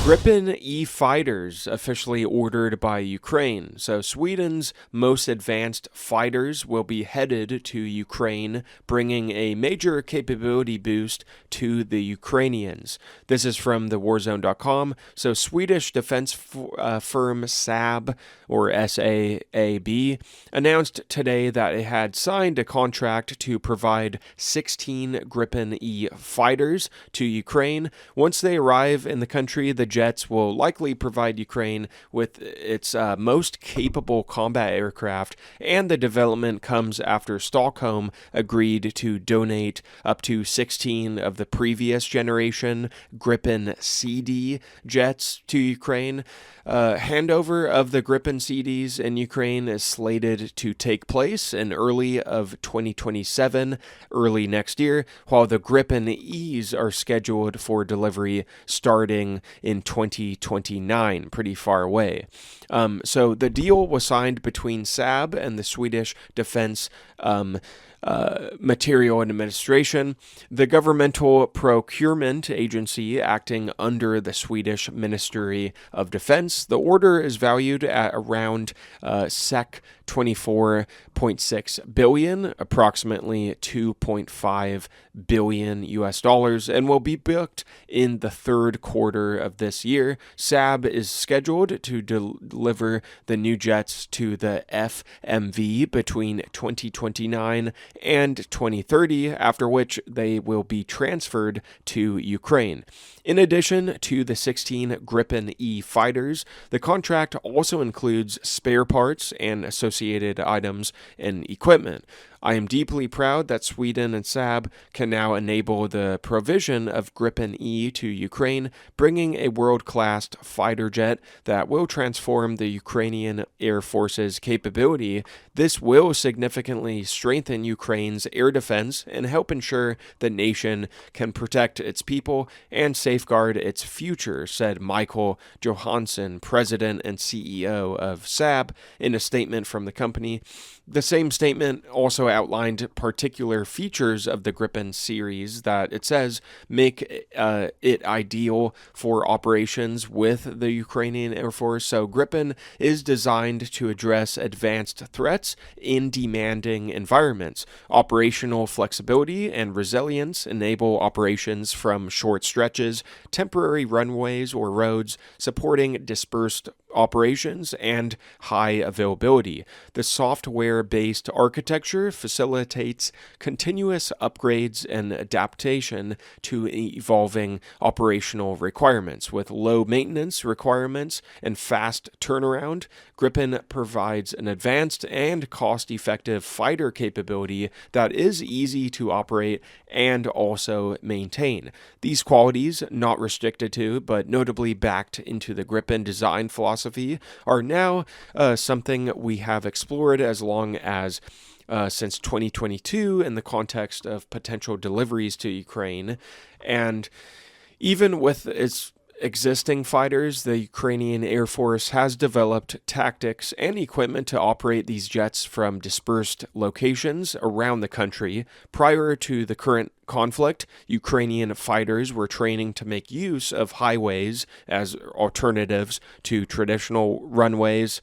Gripen E fighters officially ordered by Ukraine. So Sweden's most advanced fighters will be headed to Ukraine, bringing a major capability boost to the Ukrainians. This is from thewarzone.com. So Swedish defense firm Saab, or SAAB, announced today that it had signed a contract to provide 16 Gripen E fighters to Ukraine. Once they arrive in the country, the jets will likely provide Ukraine with its most capable combat aircraft, and the development comes after Stockholm agreed to donate up to 16 of the previous generation Gripen CD jets to Ukraine. Handover of the Gripen CDs in Ukraine is slated to take place in early of 2027, early next year, while the Gripen E's are scheduled for delivery starting in 2029, pretty far away. So the deal was signed between Saab and the Swedish Defense Material Administration, the governmental procurement agency acting under the Swedish Ministry of Defense. The order is valued at around SEK 24.6 billion, approximately 2.5 billion US dollars, and will be booked in the third quarter of this year. Saab is scheduled to deliver the new jets to the FMV between 2029 and 2030, after which they will be transferred to Ukraine. In addition to the 16 Gripen E fighters, the contract also includes spare parts and associated items and equipment. I am deeply proud that Sweden and Saab can now enable the provision of Gripen E to Ukraine, bringing a world-class fighter jet that will transform the Ukrainian Air Force's capability. This will significantly strengthen Ukraine's air defense and help ensure the nation can protect its people and safeguard its future, said Michael Johansson, president and CEO of Saab, in a statement from the company. The same statement also outlined particular features of the Gripen series that it says make it ideal for operations with the Ukrainian Air Force. So Gripen is designed to address advanced threats in demanding environments. Operational flexibility and resilience enable operations from short stretches, temporary runways or roads, supporting dispersed operations and high availability. The software-based architecture facilitates continuous upgrades and adaptation to evolving operational requirements. With low maintenance requirements and fast turnaround, Gripen provides an advanced and cost-effective fighter capability that is easy to operate and also maintain. These qualities, not restricted to, but notably backed into the Gripen design philosophy, are now something we have explored as long as since 2022 in the context of potential deliveries to Ukraine. And even with its existing fighters, the Ukrainian Air Force has developed tactics and equipment to operate these jets from dispersed locations around the country. Prior to the current conflict, Ukrainian fighters were training to make use of highways as alternatives to traditional runways.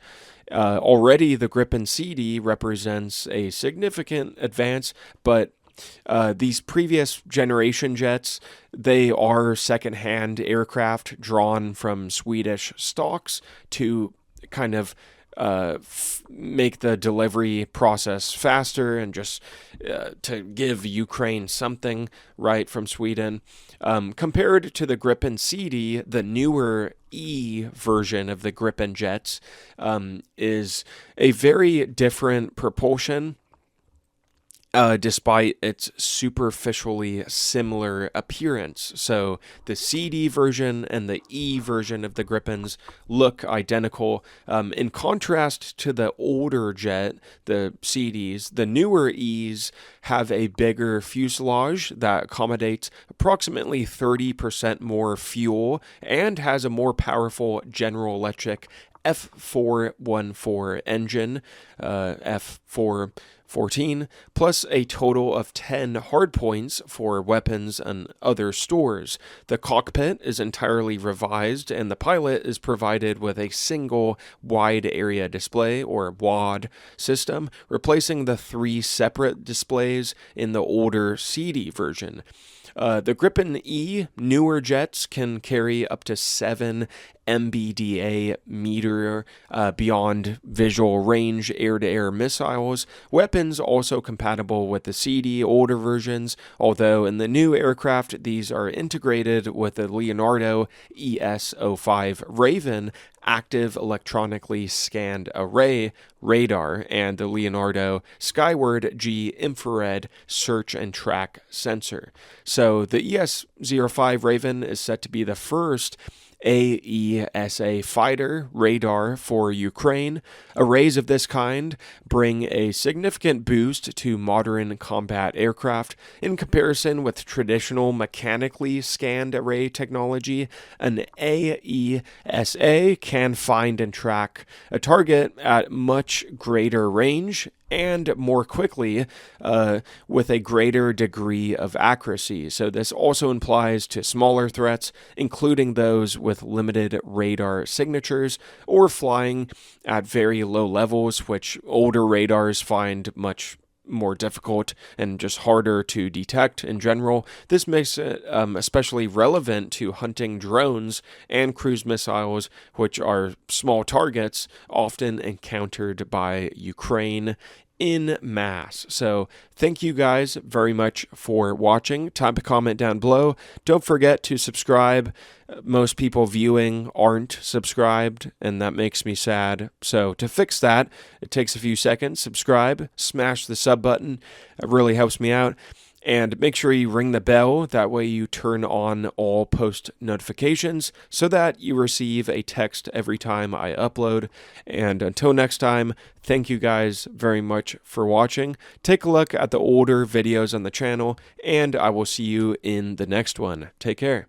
Already, the Gripen CD represents a significant advance, but these previous generation jets, they are second-hand aircraft drawn from Swedish stocks to kind of make the delivery process faster and just to give Ukraine something right from Sweden. Compared to the Gripen CD, the newer E version of the Gripen jets is a very different propulsion, despite its superficially similar appearance. So the CD version and the E version of the Gripens look identical. In contrast to the older jet, the CDs, the newer E's have a bigger fuselage that accommodates approximately 30% more fuel and has a more powerful General Electric F414 engine, F4 14, plus a total of 10 hardpoints for weapons and other stores. The cockpit is entirely revised, and the pilot is provided with a single wide area display, or WAD, system, replacing the 3 separate displays in the older CD version. The Gripen E newer jets can carry up to 7 MBDA meter beyond visual range air-to-air missiles. Weapons also compatible with the CD older versions, although in the new aircraft these are integrated with the Leonardo ES-05 Raven active electronically scanned array radar and the Leonardo Skyward G infrared search and track sensor. So the ES-05 Raven is set to be the first AESA fighter radar for Ukraine. Arrays of this kind bring a significant boost to modern combat aircraft. In comparison with traditional mechanically scanned array technology, an AESA can find and track a target at much greater range and more quickly with a greater degree of accuracy. So this also applies to smaller threats, including those with limited radar signatures or flying at very low levels, which older radars find much more difficult and just harder to detect in general. This makes it especially relevant to hunting drones and cruise missiles, which are small targets often encountered by Ukraine in mass. So thank you guys very much for watching. Time to comment down below. Don't forget to subscribe. Most people viewing aren't subscribed, and that makes me sad. So to fix that, it takes a few seconds. Subscribe, smash the sub button. It really helps me out. And make sure you ring the bell, that way you turn on all post notifications so that you receive a text every time I upload. And until next time, thank you guys very much for watching. Take a look at the older videos on the channel, and I will see you in the next one. Take care.